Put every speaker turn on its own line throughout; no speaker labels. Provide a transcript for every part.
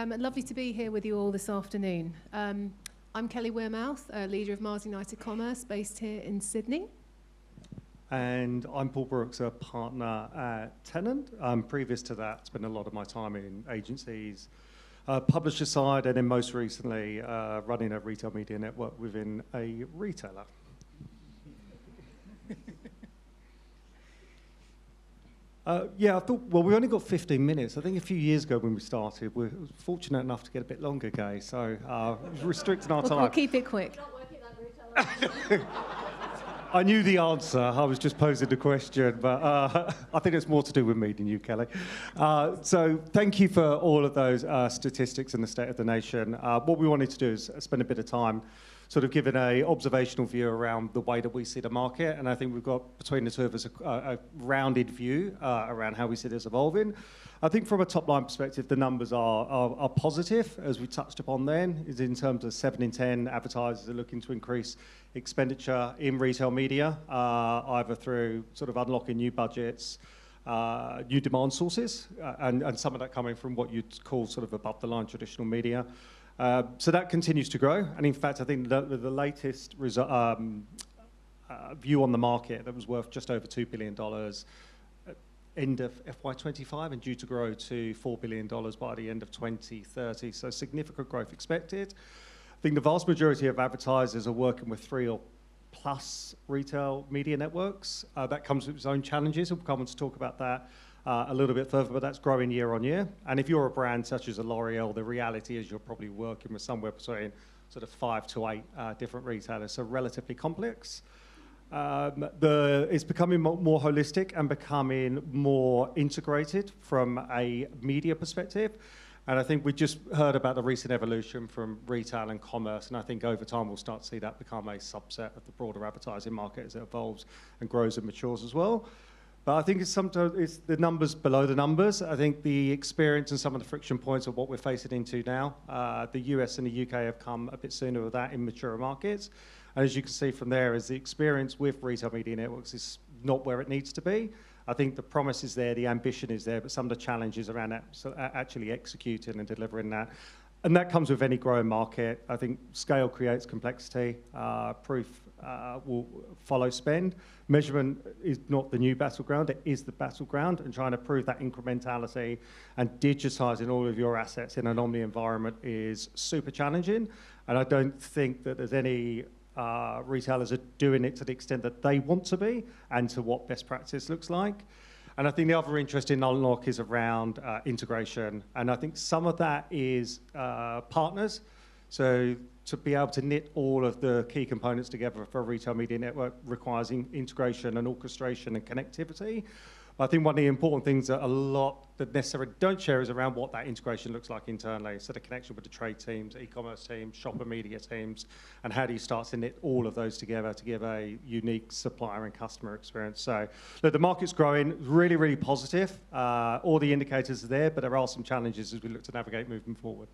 Lovely to be here with you all this afternoon. I'm Kelly Wearmouth, leader of Mars United Commerce, based here in Sydney.
And I'm Paul Brooks, a partner at Tenet. Previous to that, spent a lot of my time in agencies, publisher side, and then most recently running a retail media network within a retailer. Yeah, I thought, well, we only got 15 minutes. I think a few years ago when we started, we were fortunate enough to get a bit longer, Gay, so restricting our time.
We'll keep it quick.
I knew the answer. I was just posing the question, but I think it's more to do with me than you, Kelly. So thank you for all of those statistics and the state of the nation. What we wanted to do is spend a bit of time sort of giving an observational view around the way that we see the market, and I think we've got, between the two of us, a rounded view around how we see this evolving. I think from a top-line perspective, the numbers are positive, as we touched upon then, is in terms of 7 in 10 advertisers are looking to increase expenditure in retail media, either through sort of unlocking new budgets, new demand sources, and some of that coming from what you'd call sort of above-the-line traditional media. So that continues to grow, and in fact, I think the latest view on the market that was worth just over $2 billion at end of FY25 and due to grow to $4 billion by the end of 2030, so significant growth expected. I think the vast majority of advertisers are working with 3 or plus retail media networks. That comes with its own challenges. We'll come on to talk about that a little bit further, but that's growing year on year. And if you're a brand such as a L'Oreal, the reality is you're probably working with somewhere between sort of 5 to 8 different retailers, so relatively complex. It's becoming more holistic and becoming more integrated from a media perspective. And I think we just heard about the recent evolution from retail and commerce, and I think over time we'll start to see that become a subset of the broader advertising market as it evolves and grows and matures as well. But I think it's the numbers below the numbers. I think the experience and some of the friction points of what we're facing into now, the US and the UK have come a bit sooner with that in mature markets. And as you can see from there, is the experience with retail media networks is not where it needs to be. I think the promise is there, the ambition is there, but some of the challenges around that, so actually executing and delivering that. And that comes with any growing market. I think scale creates complexity. Proof will follow spend. Measurement is not the new battleground, it is the battleground, and trying to prove that incrementality and digitizing all of your assets in an omni environment is super challenging. And I don't think that there's any retailers are doing it to the extent that they want to be and to what best practice looks like. And I think the other interesting unlock is around integration. And I think some of that is partners. So to be able to knit all of the key components together for a retail media network requires integration and orchestration and connectivity. But I think one of the important things that a lot that necessarily don't share is around what that integration looks like internally. So the connection with the trade teams, e-commerce teams, shopper media teams, and how do you start to knit all of those together to give a unique supplier and customer experience. So look, the market's growing, really, really positive. All the indicators are there, but there are some challenges as we look to navigate moving forward.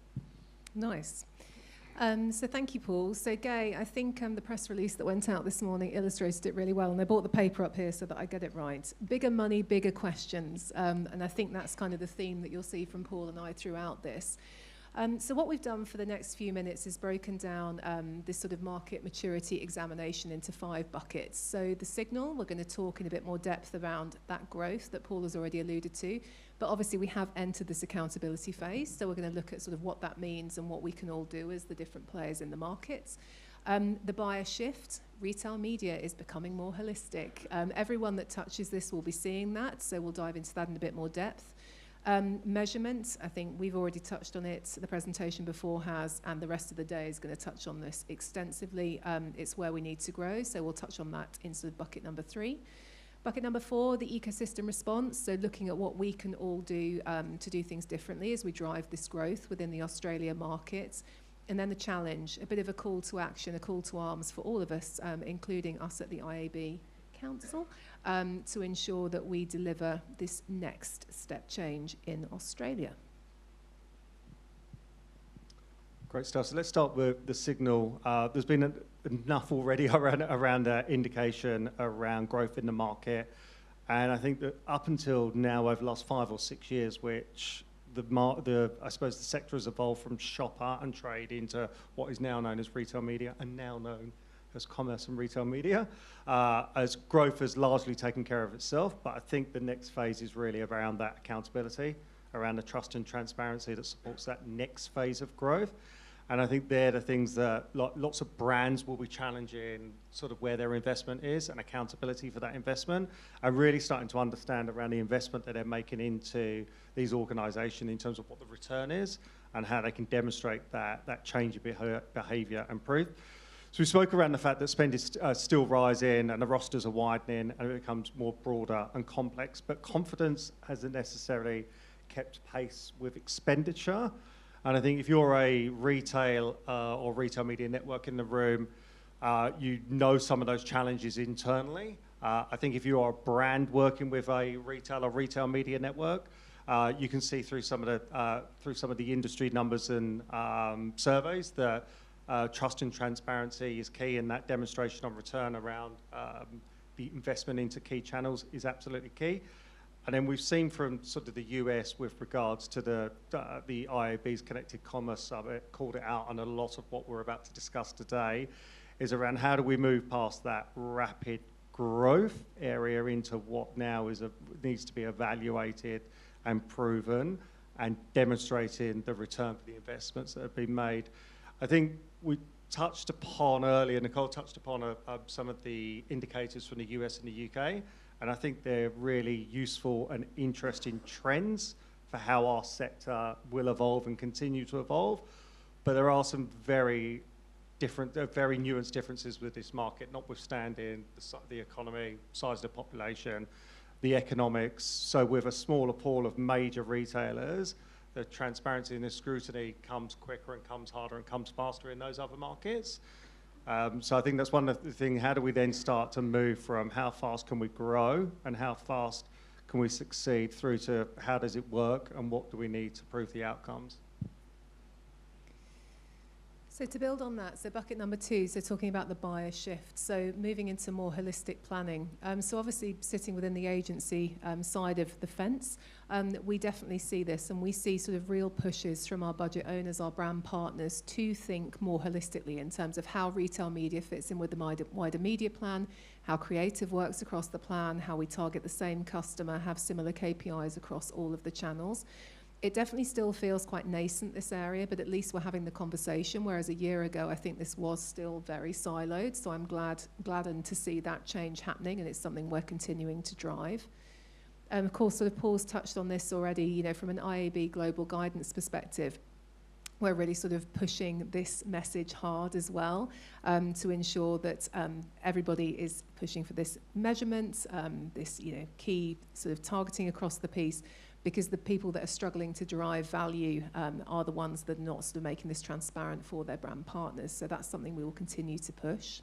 Nice. So thank you, Paul. So Gay, I think the press release that went out this morning illustrated it really well, and I brought the paper up here so that I get it right. Bigger money, bigger questions, and I think that's kind of the theme that you'll see from Paul and I throughout this. So what we've done for the next few minutes is broken down this sort of market maturity examination into 5 buckets. So the signal, we're going to talk in a bit more depth around that growth that Paul has already alluded to. But obviously we have entered this accountability phase, so we're going to look at sort of what that means and what we can all do as the different players in the markets. The buyer shift, retail media is becoming more holistic. Everyone that touches this will be seeing that, so we'll dive into that in a bit more depth. Measurement, I think we've already touched on it, the presentation before has, and the rest of the day is going to touch on this extensively. It's where we need to grow, so we'll touch on that in sort of bucket number 3. Bucket number 4, the ecosystem response, so looking at what we can all do to do things differently as we drive this growth within the Australia market. And then the challenge, a bit of a call to action, a call to arms for all of us, including us at the IAB Council, to ensure that we deliver this next step change in Australia.
Great stuff. So let's start with the signal. There's been enough already around indication around growth in the market. And I think that up until now, over the last 5 or 6 years, which I suppose the sector has evolved from shopper and trade into what is now known as retail media and now known as commerce and retail media. As growth has largely taken care of itself, but I think the next phase is really around that accountability, around the trust and transparency that supports that next phase of growth. And I think they're the things that lots of brands will be challenging sort of where their investment is and accountability for that investment, and really starting to understand around the investment that they're making into these organisations in terms of what the return is and how they can demonstrate that change of behaviour and proof. So we spoke around the fact that spend is still rising and the rosters are widening and it becomes more broader and complex, but confidence hasn't necessarily kept pace with expenditure. And I think if you're a retail or retail media network in the room, you know some of those challenges internally. I think if you are a brand working with a retail or retail media network, you can see through some of the industry numbers and surveys that trust and transparency is key, and that demonstration on return around the investment into key channels is absolutely key. And then we've seen from sort of the US with regards to the IAB's Connected Commerce Summit, called it out, and a lot of what we're about to discuss today is around how do we move past that rapid growth area into what now needs to be evaluated and proven and demonstrating the return for the investments that have been made. I think we touched upon earlier, Nicole touched upon some of the indicators from the US and the UK. And I think they're really useful and interesting trends for how our sector will evolve and continue to evolve. But there are some very nuanced differences with this market, notwithstanding the economy, size of the population, the economics. So with a smaller pool of major retailers, the transparency and the scrutiny comes quicker and comes harder and comes faster in those other markets. So I think that's one of the things. How do we then start to move from how fast can we grow and how fast can we succeed through to how does it work and what do we need to prove the outcomes?
So to build on that, so bucket number 2, so talking about the buyer shift, so moving into more holistic planning. So obviously sitting within the agency side of the fence, we definitely see this, and we see sort of real pushes from our budget owners, our brand partners, to think more holistically in terms of how retail media fits in with the wider media plan, how creative works across the plan, how we target the same customer, have similar KPIs across all of the channels. It definitely still feels quite nascent, this area, but at least we're having the conversation, whereas a year ago, I think this was still very siloed. So I'm gladdened to see that change happening, and it's something we're continuing to drive. Of course, sort of Paul's touched on this already, you know, from an IAB global guidance perspective, we're really sort of pushing this message hard as well, to ensure that everybody is pushing for this measurement, this, you know, key sort of targeting across the piece, because the people that are struggling to derive value are the ones that are not sort of making this transparent for their brand partners. So that's something we will continue to push.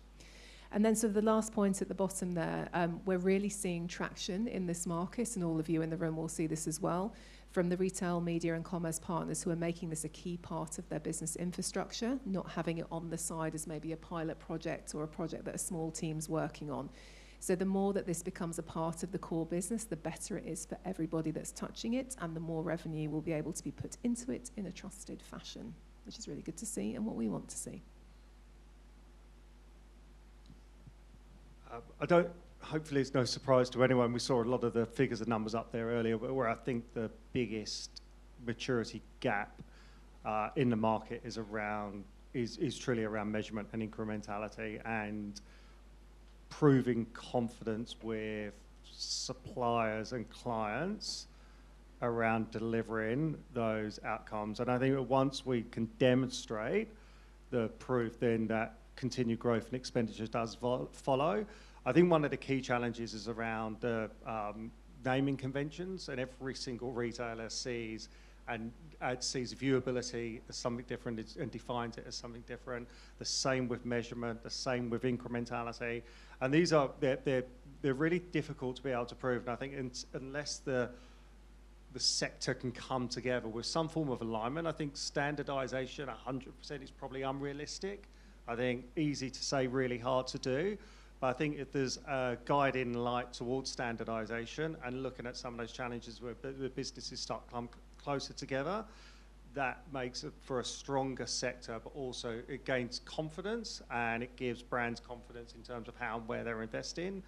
And then sort of the last point at the bottom there, we're really seeing traction in this market, and all of you in the room will see this as well, from the retail, media and commerce partners who are making this a key part of their business infrastructure, not having it on the side as maybe a pilot project or a project that a small team's working on. So the more that this becomes a part of the core business, the better it is for everybody that's touching it, and the more revenue will be able to be put into it in a trusted fashion, which is really good to see and what we want to see.
Hopefully it's no surprise to anyone. We saw a lot of the figures and numbers up there earlier, but where I think the biggest maturity gap in the market is truly around measurement and incrementality, and proving confidence with suppliers and clients around delivering those outcomes. And I think that once we can demonstrate the proof, then that continued growth and expenditure does follow. I think one of the key challenges is around the naming conventions, and every single retailer sees viewability as something different and defines it as something different. The same with measurement, the same with incrementality. And they're really difficult to be able to prove. And I think unless the sector can come together with some form of alignment, I think standardization 100% is probably unrealistic. I think easy to say, really hard to do. But I think if there's a guiding light towards standardization and looking at some of those challenges where the businesses start closer together. That makes it for a stronger sector, but also it gains confidence and it gives brands confidence in terms of how and where they're investing.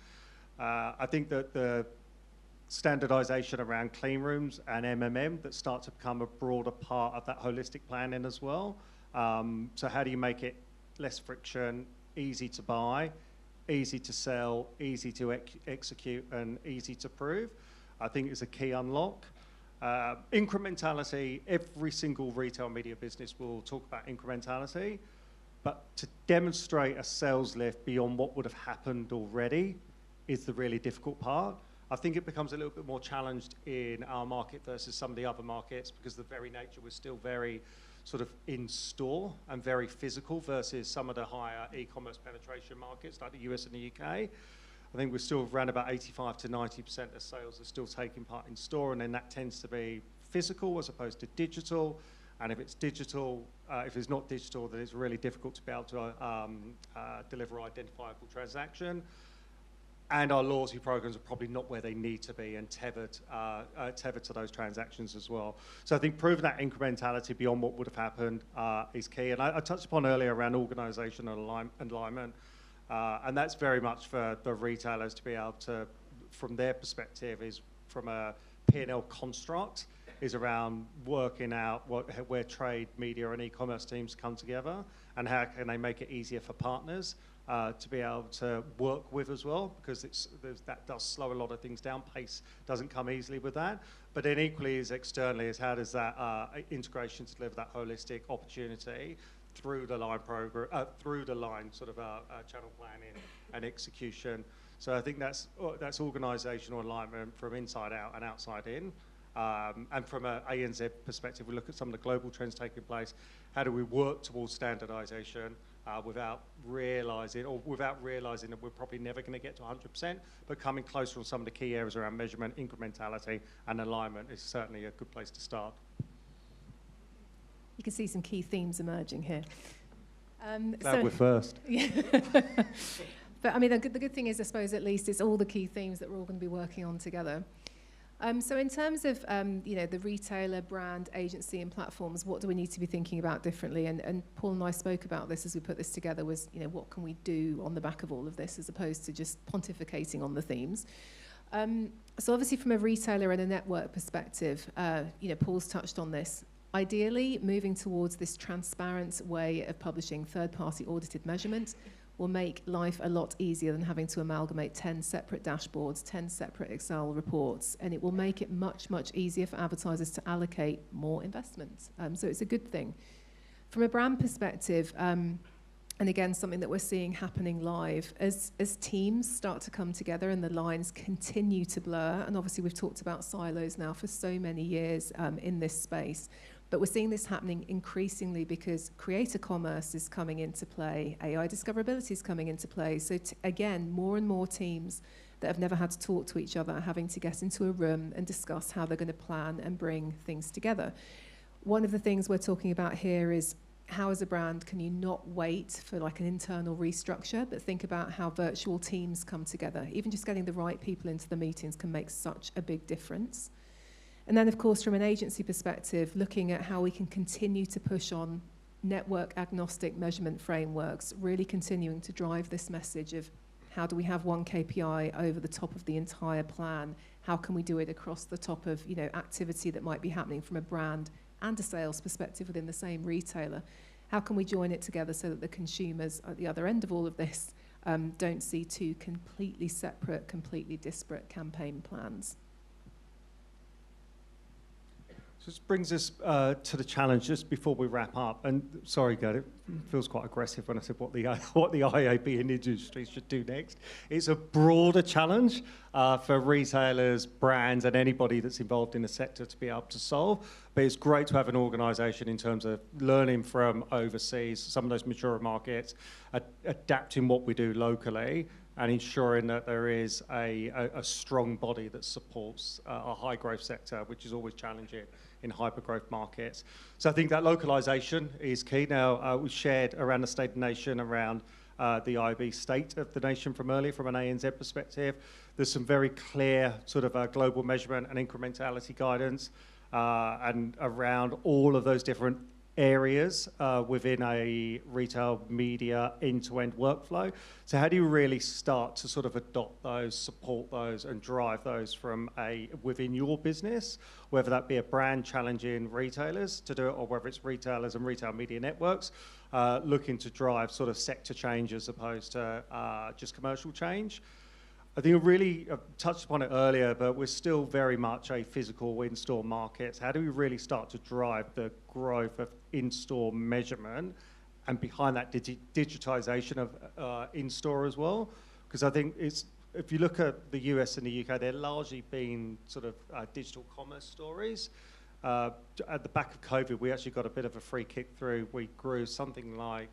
I think that the standardization around clean rooms and MMM that start to become a broader part of that holistic planning as well. So how do you make it less friction, easy to buy, easy to sell, easy to execute, and easy to prove? I think is a key unlock. Incrementality, every single retail media business will talk about incrementality, but to demonstrate a sales lift beyond what would have happened already is the really difficult part. I think it becomes a little bit more challenged in our market versus some of the other markets because the very nature was still very sort of in store and very physical versus some of the higher e-commerce penetration markets like the US and the UK. I think we're still around about 85 to 90% of sales are still taking part in store, and then that tends to be physical as opposed to digital. And if it's digital, if it's not digital, then it's really difficult to be able to deliver identifiable transaction. And our loyalty programs are probably not where they need to be and tethered to those transactions as well. So I think proving that incrementality beyond what would have happened is key. And I touched upon earlier around organisation and alignment. And that's very much for the retailers to be able to, from their perspective, is from a P&L construct, is around working out where trade, media, and e-commerce teams come together and how can they make it easier for partners to be able to work with as well, because that does slow a lot of things down. Pace doesn't come easily with that. But then equally as externally is how does that integration to deliver that holistic opportunity through the line program, through the line sort of channel planning and execution. So I think that's organisational alignment from inside out and outside in. And from an ANZ perspective, we look at some of the global trends taking place. How do we work towards standardisation without realising that we're probably never going to get to 100%, but coming closer on some of the key areas around measurement, incrementality, and alignment is certainly a good place to start.
You can see some key themes emerging here.
Glad we're first.
Yeah. But I mean, the good thing is, I suppose, at least it's all the key themes that we're all going to be working on together. So in terms of the retailer, brand, agency, and platforms, what do we need to be thinking about differently? And Paul and I spoke about this as we put this together. Was what can we do on the back of all of this, as opposed to just pontificating on the themes? So obviously, from a retailer and a network perspective, Paul's touched on this. Ideally, moving towards this transparent way of publishing third-party audited measurement will make life a lot easier than having to amalgamate 10 separate dashboards, 10 separate Excel reports, and it will make it much, much easier for advertisers to allocate more investment. So it's a good thing. From a brand perspective, and again, something that we're seeing happening live, as teams start to come together and the lines continue to blur, and obviously we've talked about silos now for so many years in this space, but we're seeing this happening increasingly because creator commerce is coming into play, AI discoverability is coming into play. So again, more and more teams that have never had to talk to each other are having to get into a room and discuss how they're going to plan and bring things together. One of the things we're talking about here is how, as a brand, can you not wait for like an internal restructure, but think about how virtual teams come together. Even just getting the right people into the meetings can make such a big difference. And then, of course, from an agency perspective, looking at how we can continue to push on network agnostic measurement frameworks, really continuing to drive this message of how do we have one KPI over the top of the entire plan? How can we do it across the top of activity that might be happening from a brand and a sales perspective within the same retailer? How can we join it together so that the consumers at the other end of all of this don't see two completely separate, completely disparate campaign plans?
So this brings us to the challenge just before we wrap up. And sorry, Gerd, it feels quite aggressive when I said what the IAB and industry should do next. It's a broader challenge for retailers, brands, and anybody that's involved in the sector to be able to solve. But it's great to have an organisation in terms of learning from overseas, some of those mature markets, adapting what we do locally, and ensuring that there is a strong body that supports a high growth sector, which is always challenging in hyper growth markets. So I think that localization is key. Now, we shared around the state of the nation, around the IAB state of the nation from earlier, from an ANZ perspective. There's some very clear sort of global measurement and incrementality guidance. and around all of those different areas within a retail media end-to-end workflow. So how do you really start to sort of adopt those, support those, and drive those from within your business, whether that be a brand challenging retailers to do it, or whether it's retailers and retail media networks looking to drive sort of sector change as opposed to just commercial change. I think I really touched upon it earlier, but we're still very much a physical in-store market. How do we really start to drive the growth of in-store measurement, and behind that digitization of in-store as well? Because I think if you look at the US and the UK, they're largely been sort of digital commerce stories. At the back of COVID, we actually got a bit of a free kick through. We grew something like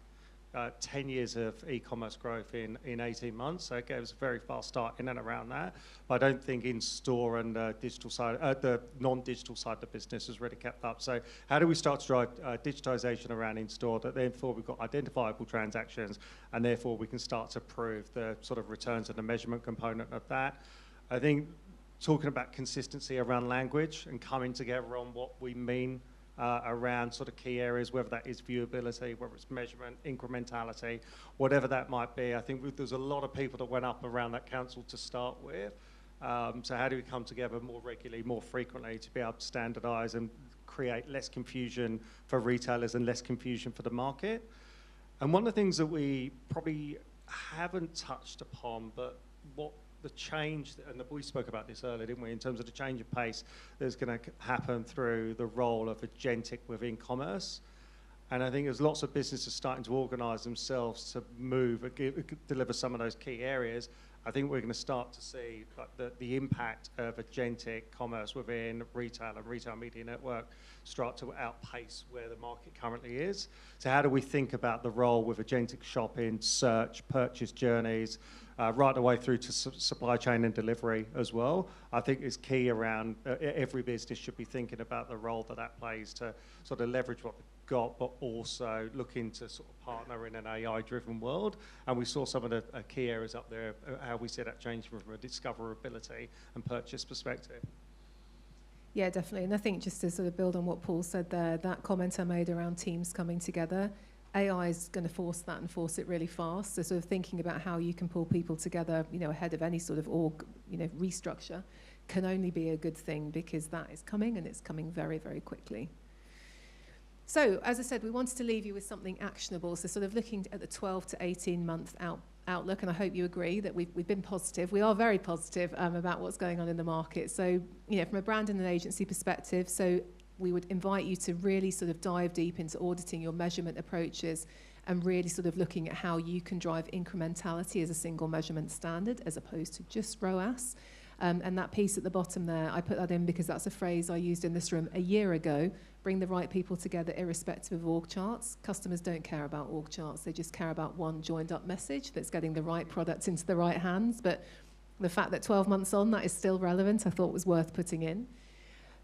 10 years of e-commerce growth in 18 months, so it gave us a very fast start in and around that. But I don't think in-store and digital side, the non-digital side of the business has really kept up. So how do we start to drive digitization around in-store, that therefore we've got identifiable transactions, and therefore we can start to prove the sort of returns and the measurement component of that? I think talking about consistency around language and coming together on what we mean around sort of key areas, whether that is viewability, whether it's measurement, incrementality, whatever that might be. I think there's a lot of people that went up around that council to start with. So how do we come together more regularly, more frequently, to be able to standardise and create less confusion for retailers and less confusion for the market? And one of the things that we probably haven't touched upon, but what the change, and we spoke about this earlier, didn't we, in terms of the change of pace that's going to happen through the role of agentic within commerce. And I think there's lots of businesses starting to organise themselves to move and deliver some of those key areas. I think we're going to start to see the impact of agentic commerce within retail and retail media network start to outpace where the market currently is. So how do we think about the role with agentic shopping, search, purchase journeys, right the way through to supply chain and delivery as well? I think is key around every business should be thinking about the role that plays to sort of leverage what they've got, but also looking to sort of partner in an AI-driven world. And we saw some of the key areas up there, how we see that change from a discoverability and purchase perspective.
Yeah, definitely. And I think just to sort of build on what Paul said there, that comment I made around teams coming together, AI is going to force that and force it really fast. So sort of thinking about how you can pull people together, ahead of any sort of org, restructure can only be a good thing, because that is coming, and it's coming very, very quickly. So, as I said, we wanted to leave you with something actionable. So sort of looking at the 12 to 18 month outlook, and I hope you agree that we've been positive. We are very positive about what's going on in the market. So, from a brand and an agency perspective, so we would invite you to really sort of dive deep into auditing your measurement approaches and really sort of looking at how you can drive incrementality as a single measurement standard as opposed to just ROAS. And that piece at the bottom there, I put that in because that's a phrase I used in this room a year ago. Bring the right people together irrespective of org charts. Customers don't care about org charts. They just care about one joined up message that's getting the right product into the right hands. But the fact that 12 months on, that is still relevant, I thought was worth putting in.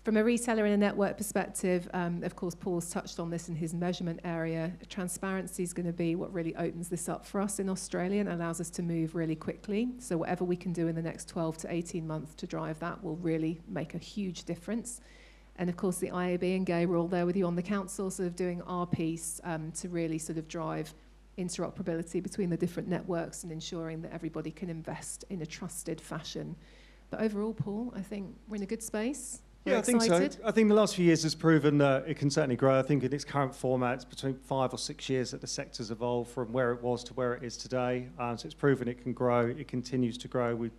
From a retailer and a network perspective, of course, Paul's touched on this in his measurement area. Transparency is going to be what really opens this up for us in Australia and allows us to move really quickly. So whatever we can do in the next 12 to 18 months to drive that will really make a huge difference. And of course, the IAB and Gay, we're all there with you on the council, sort of doing our piece to really sort of drive interoperability between the different networks and ensuring that everybody can invest in a trusted fashion. But overall, Paul, I think we're in a good space.
Yeah, I think so. I think the last few years has proven that it can certainly grow. I think in its current format, it's between 5 or 6 years that the sector's evolved from where it was to where it is today. So it's proven it can grow. It continues to grow. We've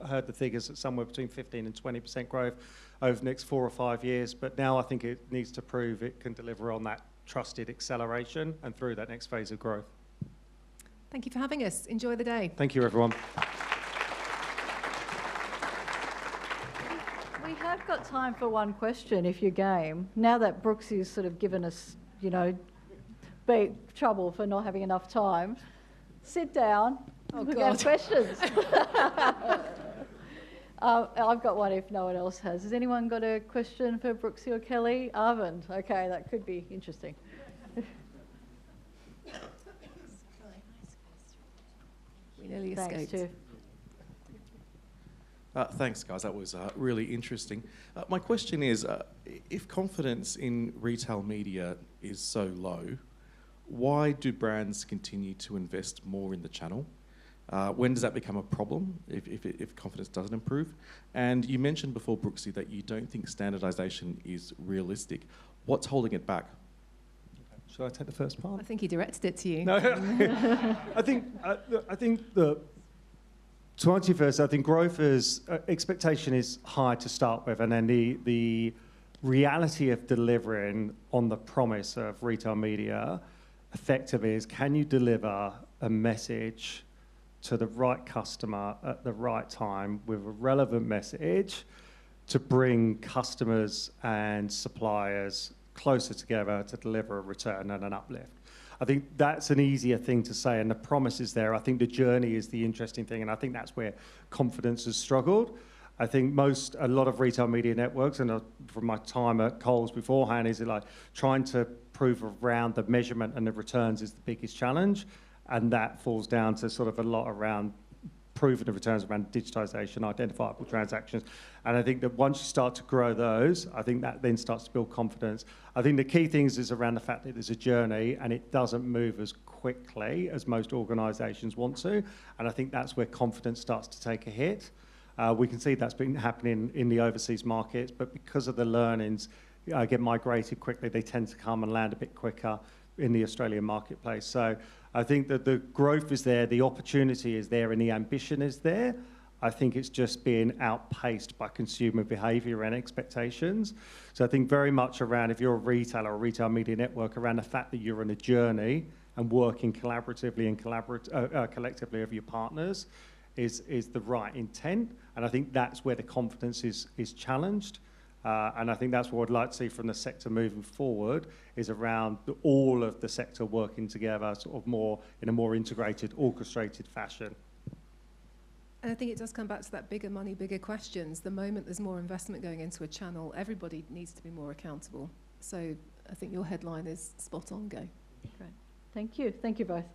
heard the figures at somewhere between 15 and 20% growth over the next 4 or 5 years. But now I think it needs to prove it can deliver on that trusted acceleration and through that next phase of growth.
Thank you for having us. Enjoy the day.
Thank you, everyone.
We have got time for one question, if you're game. Now that Brooks has sort of given us, big trouble for not having enough time, sit down. We've got questions. I've got one if no one else has. Has anyone got a question for Brooksy or Kelly? Arvind. Okay, that could be interesting.
We nearly
Thanks,
escaped.
Jeff.
Thanks, guys. That was really interesting. My question is, if confidence in retail media is so low, why do brands continue to invest more in the channel? When does that become a problem, if confidence doesn't improve? And you mentioned before, Brooksy, that you don't think standardisation is realistic. What's holding it back?
Shall I take the first part?
I think he directed it to you.
No, I think that, to answer you first, I think growth is, expectation is high to start with, and then the reality of delivering on the promise of retail media effectively is, can you deliver a message to the right customer at the right time with a relevant message to bring customers and suppliers closer together to deliver a return and an uplift? I think that's an easier thing to say, and the promise is there. I think the journey is the interesting thing, and I think that's where confidence has struggled. I think a lot of retail media networks, and from my time at Coles beforehand, is like trying to prove around the measurement and the returns is the biggest challenge, and that falls down to sort of a lot around proving the returns around digitization, identifiable transactions. And I think that once you start to grow those, I think that then starts to build confidence. I think the key things is around the fact that there's a journey and it doesn't move as quickly as most organizations want to. And I think that's where confidence starts to take a hit. We can see that's been happening in the overseas markets, but because of the learnings get migrated quickly, they tend to come and land a bit quicker in the Australian marketplace. So I think that the growth is there, the opportunity is there, and the ambition is there. I think it's just being outpaced by consumer behaviour and expectations. So I think very much around, if you're a retailer or a retail media network, around the fact that you're on a journey and working collaboratively and collectively with your partners is the right intent. And I think that's where the confidence is challenged. And I think that's what I'd like to see from the sector moving forward, is around all of the sector working together sort of more in a more integrated, orchestrated fashion.
And I think it does come back to that bigger money, bigger questions. The moment there's more investment going into a channel, everybody needs to be more accountable. So I think your headline is spot on, Go.
Great. Thank you. Thank you both.